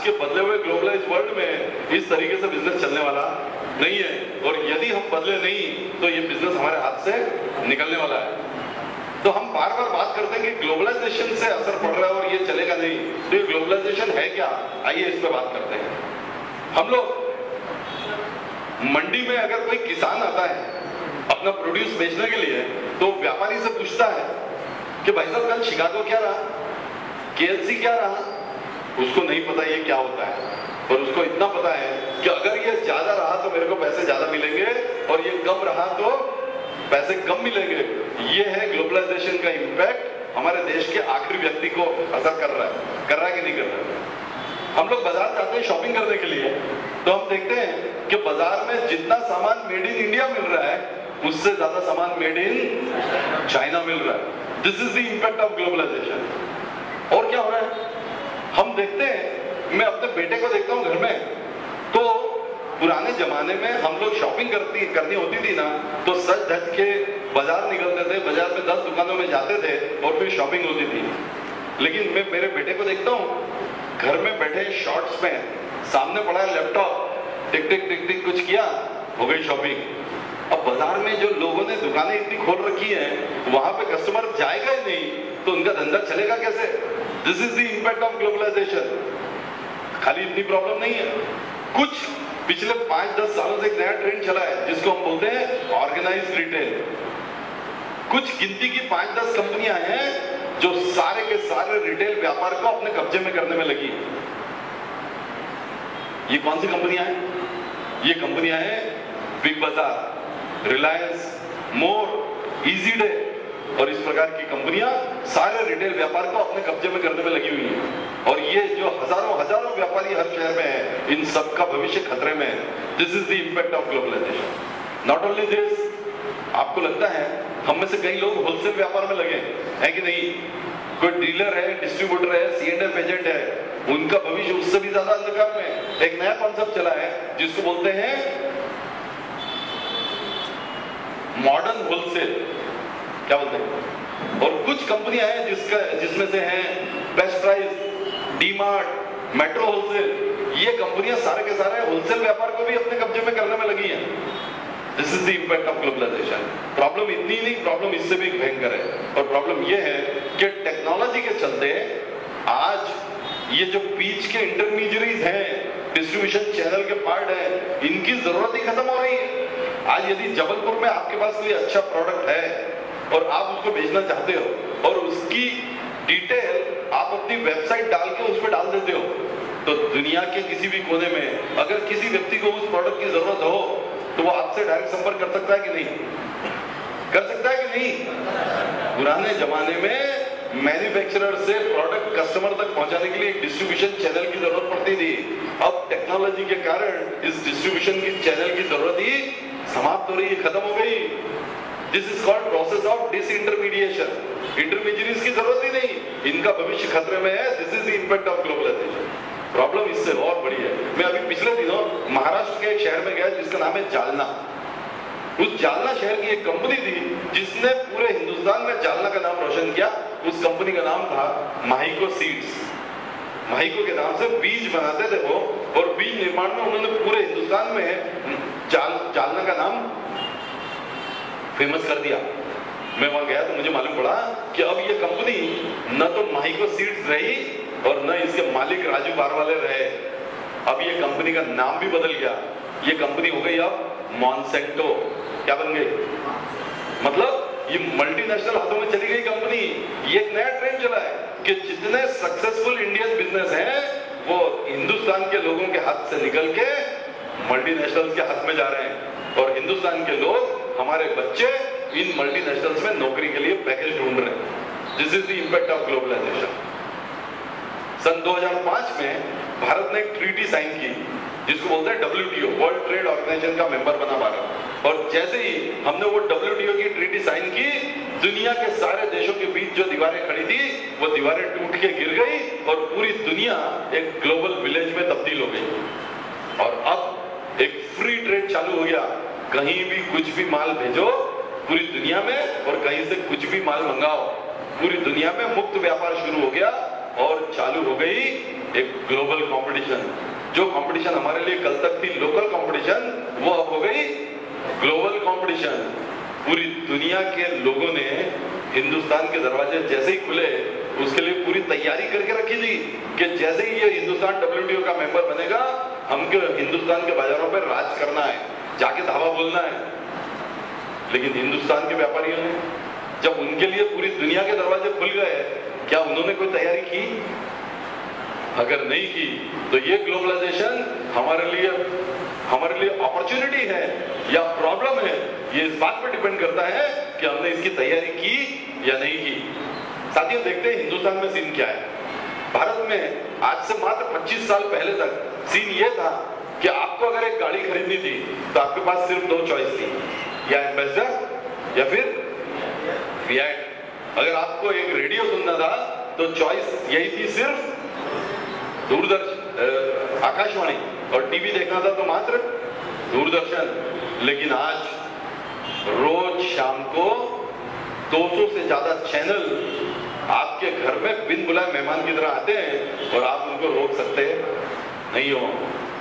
के बदले हुए ग्लोबलाइज वर्ल्ड में इस तरीके से बिजनेस चलने वाला नहीं है, और यदि हम बदले नहीं तो ये बिजनेस हमारे हाथ से निकलने वाला है। तो हम बार बार बात करते हैं कि ग्लोबलाइजेशन से असर पड़ रहा है और ये चलेगा नहीं, तो ये ग्लोबलाइजेशन है क्या? आइए इस पर बात करते हैं। हम लोग मंडी में अगर कोई किसान आता है अपना प्रोड्यूस बेचने के लिए, तो व्यापारी से पूछता है कि भाई साहब कल शिकागो क्या रहा, केएलसी क्या रहा? उसको नहीं पता ये क्या होता है, और उसको इतना पता है कि अगर ये ज्यादा रहा तो मेरे को पैसे ज्यादा मिलेंगे, और ये कम रहा तो पैसे कम मिलेंगे। ये है ग्लोबलाइजेशन का इंपैक्ट हमारे देश के आखिरी व्यक्ति को असर कर रहा है कि नहीं कर रहा है? हम लोग बाजार जाते हैं शॉपिंग करने के लिए, तो हम देखते हैं कि बाजार में जितना सामान मेड इन इंडिया मिल रहा है उससे ज्यादा सामान मेड इन चाइना मिल रहा है। This is the impact of globalisation. और क्या हो रहा है हम देखते हैं, मैं अपने बेटे को देखता हूं घर में, तो पुराने जमाने में हम लोग शॉपिंग करनी होती थी ना, तो सच धज के बाजार निकलते थे, बाजार में 10 दुकानों में जाते थे और फिर शॉपिंग होती थी। लेकिन मैं मेरे बेटे को देखता हूँ घर में बैठे शॉर्ट्स में, सामने पड़ा है लैपटॉप, टिक टिक टिक टिक कुछ किया, हो गई शॉपिंग। अब बाजार में जो लोगों ने दुकानें इतनी खोल रखी हैं, वहां पे कस्टमर जाएगा ही नहीं, तो उनका धंधा चलेगा कैसे? This is the impact of globalisation. खाली इतनी प्रॉब्लम नहीं है, कुछ पिछले 5-10 सालों से एक नया ट्रेंड चला है जिसको हम बोलते हैं ऑर्गेनाइज्ड रिटेल। कुछ गिनती की 5-10 कंपनियां हैं जो सारे के सारे रिटेल व्यापार को अपने कब्जे में करने में लगी। ये कौन सी कंपनियां हैं? ये कंपनियां हैं बिग बाजार, रिलायंस, मोर, इजी डे, और इस प्रकार की कंपनियां सारे रिटेल व्यापार को अपने कब्जे में करने में लगी हुई हैं। और ये जो हजारों व्यापारी हर शहर में हैं, इन सबका भविष्य खतरे में है। This is the impact of globalisation. Not only this, आपको लगता है हम में से कई लोग होलसेल व्यापार में लगे हैं कि नहीं? कोई डीलर है, डिस्ट्रीब्यूटर है, C&F एजेंट है, उनका भविष्य उससे भी ज्यादा अंधकार में। एक नया कॉन्सेप्ट चला है जिसको बोलते हैं मॉडर्न होलसेल। क्या बोलते हैं? और कुछ कंपनियां हैं जिसमें से हैं best price, DMart, metro wholesale. ये कंपनियां सारे के सारे होलसेल व्यापार को भी अपने कब्जे में करने में लगी हैं। This is the impact of globalisation. Problem इतनी नहीं, प्रॉब्लम इससे भी भयंकर है। और प्रॉब्लम ये है कि टेक्नोलॉजी के चलते आज ये जो बीच के इंटरमीडियरीज हैं, डिस्ट्रीब्यूशन चैनल के पार्ट हैं, इनकी जरूरत ही खत्म हो रही है। आज यदि जबलपुर में आपके पास कोई अच्छा प्रोडक्ट है और आप उसको बेचना चाहते हो और उसकी डिटेल आप अपनी वेबसाइट डाल के उस पर डाल देते हो, तो दुनिया के किसी भी कोने में अगर किसी व्यक्ति को उस प्रोडक्ट की जरूरत हो तो वो आपसे डायरेक्ट संपर्क कर सकता है कि नहीं? कर सकता है कि नहीं? पुराने जमाने में मैन्युफैक्चरर से प्रोडक्ट कस्टमर तक पहुंचाने के लिए एक डिस्ट्रीब्यूशन चैनल की जरूरत पड़ती थी। अब टेक्नोलॉजी के कारण इस डिस्ट्रीब्यूशन की चैनल की जरूरत ही समाप्त हो रही है, खत्म हो गई। This is called process of disintermediation. Intermediates की जरूरत ही नहीं, इनका भविष्य खतरे में है। This is the impact of globalisation. Problem इससे और बड़ी है। मैं अभी पिछले दिनों महाराष्ट्र के एक शहर में गया जिसका नाम है जालना। उस जालना शहर की एक कंपनी थी जिसने पूरे हिंदुस्तान में जालना का नाम रोशन किया। उस कंपनी का नाम था माहिको सीड्स। माहिको के नाम से बीज बनाते थे वो, और बीज निर्माण में उन्होंने पूरे हिंदुस्तान में जालना का नाम फेमस कर दिया। मैं वहां गया तो मुझे मालूम पड़ा कि अब ये कंपनी न तो माहिको सीड्स रही और न इसके मालिक राजू बारवाले रहे। अब ये कंपनी का नाम भी बदल गया। ये कंपनी हो गई अब मॉन्सेंटो। क्या बन गई? मतलब ये मल्टीनेशनल हाथों में चली गई कंपनी। ये एक नया ट्रेंड चला है कि जितने सक्सेसफुल इंडियन बिजनेस हैं वो हिंदुस्तान के लोगों के हाथ से निकल के मल्टीनेशनल्स के हाथ में जा रहे हैं, और हिंदुस्तान के लोग, हमारे बच्चे इन मल्टीनेशनल्स में नौकरी के लिए पैकेज ढूंढ रहे हैं। This is the impact of globalisation. सन 2005 में भारत ने एक ट्रीटी साइन की जिसको बोलते हैं WTO, वर्ल्ड ट्रेड ऑर्गेनाइजेशन का मेंबर बना भारत। और जैसे ही हमने वो WTO की ट्रीटी साइन की, दुनिया के सारे देशों के बीच जो दीवारें खड़ी थी वो दीवारें टूट के गिर गई और पूरी दुनिया एक ग्लोबल विलेज में तब्दील हो गई। और अब एक फ्री ट्रेड चालू हो गया। कहीं भी कुछ भी माल भेजो पूरी दुनिया में, और कहीं से कुछ भी माल मंगाओ पूरी दुनिया में। मुक्त व्यापार शुरू हो गया और चालू हो गई एक ग्लोबल कंपटीशन। जो कंपटीशन हमारे लिए कल तक थी लोकल कंपटीशन, वो अब हो गई ग्लोबल कंपटीशन। पूरी दुनिया के लोगों ने हिंदुस्तान के दरवाजे जैसे ही खुले उसके लिए पूरी तैयारी करके रखी थी कि जैसे ही ये हिंदुस्तान WTO का मेंबर बनेगा, हमको हिंदुस्तान के बाजारों पर राज करना है, जाके धावा बोलना है। लेकिन हिंदुस्तान के व्यापारियों ने जब उनके लिए पूरी दुनिया के दरवाजे खुल गए, क्या उन्होंने कोई तैयारी की? अगर नहीं की तो ये ग्लोबलाइजेशन हमारे लिए अपॉर्चुनिटी है या प्रॉब्लम है, ये इस बात पर डिपेंड करता है कि हमने इसकी तैयारी की या नहीं की। साथियों, देखते हैं हिंदुस्तान में सीन क्या है। भारत में आज से मात्र 25 साल पहले तक सीन ये था कि आपको अगर एक गाड़ी खरीदनी थी तो आपके पास सिर्फ 2 चॉइस थी, या एम्बेसडर या फिर फिएट। अगर आपको एक रेडियो सुनना था तो चॉइस यही थी, सिर्फ दूरदर्शन आकाशवाणी, और टीवी देखना था तो मात्र दूरदर्शन। लेकिन आज रोज शाम को 200 से ज्यादा चैनल आपके घर में बिन बुलाए मेहमान की तरह आते हैं और आप उनको रोक सकते नहीं हो।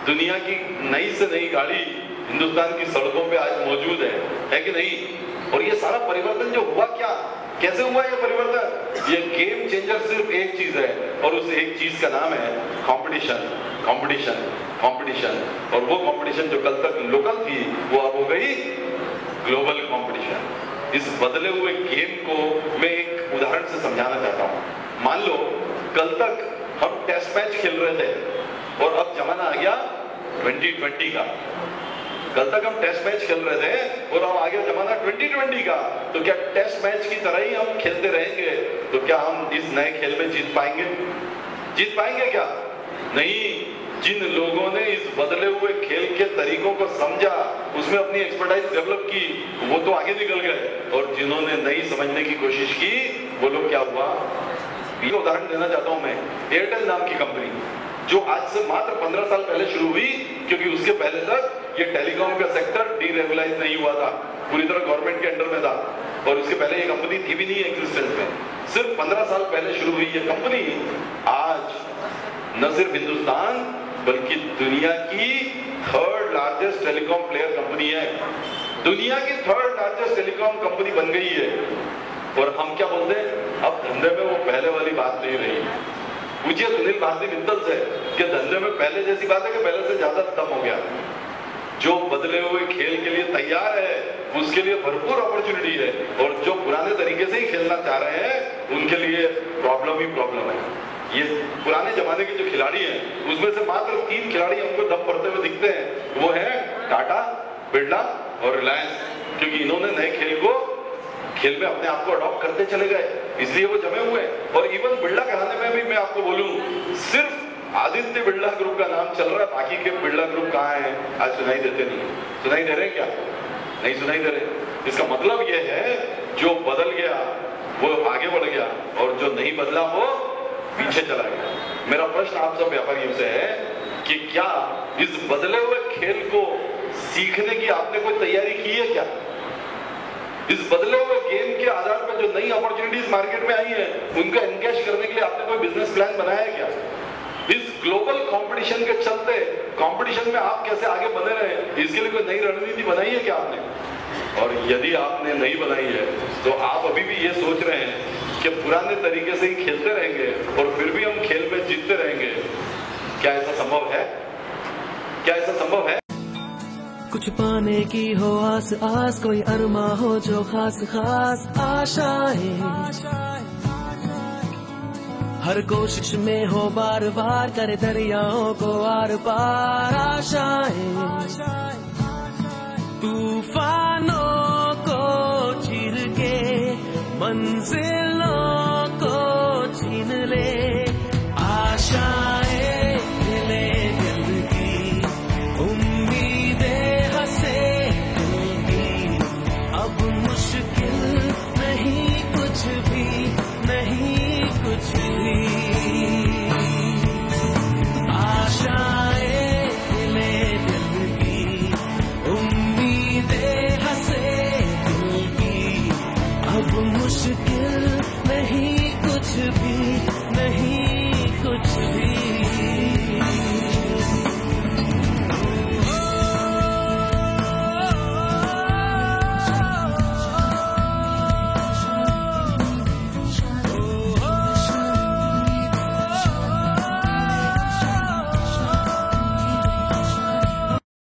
दुनिया की नई से नई गाड़ी हिंदुस्तान की सड़कों पे आज मौजूद है कि नहीं? और ये सारा परिवर्तन जो हुआ, क्या कैसे हुआ ये परिवर्तन? ये गेम चेंजर सिर्फ एक चीज है, और उस एक चीज का नाम है कंपटीशन, कंपटीशन, कंपटीशन। और वो कंपटीशन जो कल तक लोकल थी वो अब हो गई ग्लोबल कंपटीशन। इस बदले हुए गेम को मैं एक उदाहरण से समझाना चाहता हूं। मान लो कल तक हम टेस्ट मैच खेल रहे थे और अब जमाना आ गया 2020 का। कल तक हम टेस्ट मैच खेल रहे थे और अब आ गया जमाना 2020 का। तो क्या टेस्ट मैच की तरह ही हम खेलते रहेंगे? तो क्या हम इस नए खेल में जीत पाएंगे? जीत पाएंगे क्या? नहीं। जिन लोगों ने इस बदले हुए खेल के तरीकों को समझा, उसमें अपनी एक्सपर्टाइज डेवलप की, वो तो आगे निकल गए, और जिन्होंने नहीं समझने की कोशिश की, वो लोग क्या हुआ? ये उदाहरण देना चाहता हूं मैं। एयरटेल नाम की कंपनी जो आज से मात्र 15 साल पहले शुरू हुई, क्योंकि उसके पहले तक ये टेलीकॉम का सेक्टर डीरेगुलाइज नहीं हुआ था, पूरी तरह गवर्नमेंट के अंडर में था, और उसके पहले ये कंपनी थी भी नहीं एग्जिस्टेंस में। सिर्फ 15 साल पहले शुरू हुई ये कंपनी आज न सिर्फ हिंदुस्तान बल्कि दुनिया की 3rd largest telecom player company है। दुनिया की 3rd लार्जेस्ट टेलीकॉम कंपनी बन गई है। और हम क्या बोलते हैं? अब धंधे में वो पहले वाली बात नहीं रही। पूछिए सुनील भारती मित्तल से कि धंधे में पहले जैसी बात है कि पहले से ज्यादा कम हो गया। जो बदले हुए खेल के लिए तैयार है उसके लिए भरपूर अपॉर्चुनिटी है, और जो पुराने तरीके से ही खेलना चाह रहे हैं उनके लिए प्रॉब्लम ही प्रॉब्लम है। ये पुराने जमाने के जो खिलाड़ी हैं उसमें से मात्र 3 खिलाड़ी हमको दम पड़ते हुए दिखते हैं, वो है टाटा, बिरला और रिलायंस, क्योंकि इन्होंने नए खेल में अपने आप को अडॉप्ट करते चले गए, इसलिए वो जमे हुए। और इवन बिरला घराने में भी मैं आपको बोलूं, सिर्फ आदित्य बिरला ग्रुप का नाम चल रहा है, बाकी के बिरला ग्रुप कहाँ हैं? आज सुनाई देते नहीं। सुनाई दे रहे क्या? नहीं सुनाई दे रहे। इसका मतलब ये है जो बदल गया वो आगे बढ़ गया, और जो नहीं बदला वो पीछे चला गया। मेरा प्रश्न आप सब व्यापारियों से है कि क्या इस बदले हुए खेल को सीखने की आपने कोई तैयारी की है क्या? इस बदले हुए गेम के आधार पर जो नई अपॉर्चुनिटीज मार्केट में आई है उनका एनकैश करने के लिए आपने कोई बिजनेस प्लान बनाया है क्या? इस ग्लोबल कंपटीशन के चलते कंपटीशन में आप कैसे आगे बढ़े रहे, इसके लिए कोई नई रणनीति बनाई है क्या आपने? और यदि आपने नहीं बनाई है तो आप अभी भी ये सोच रहे हैं कि पुराने तरीके से ही खेलते रहेंगे और फिर भी हम खेल में जीतते रहेंगे। क्या ऐसा संभव है? क्या ऐसा संभव है? कुछ पाने की हो आस आस, कोई अरमा हो जो खास खास आशाएं, हर कोशिश में हो बार बार, करे दरियाओं को आर पार आशाएं, तूफानों को चीर के मंजिल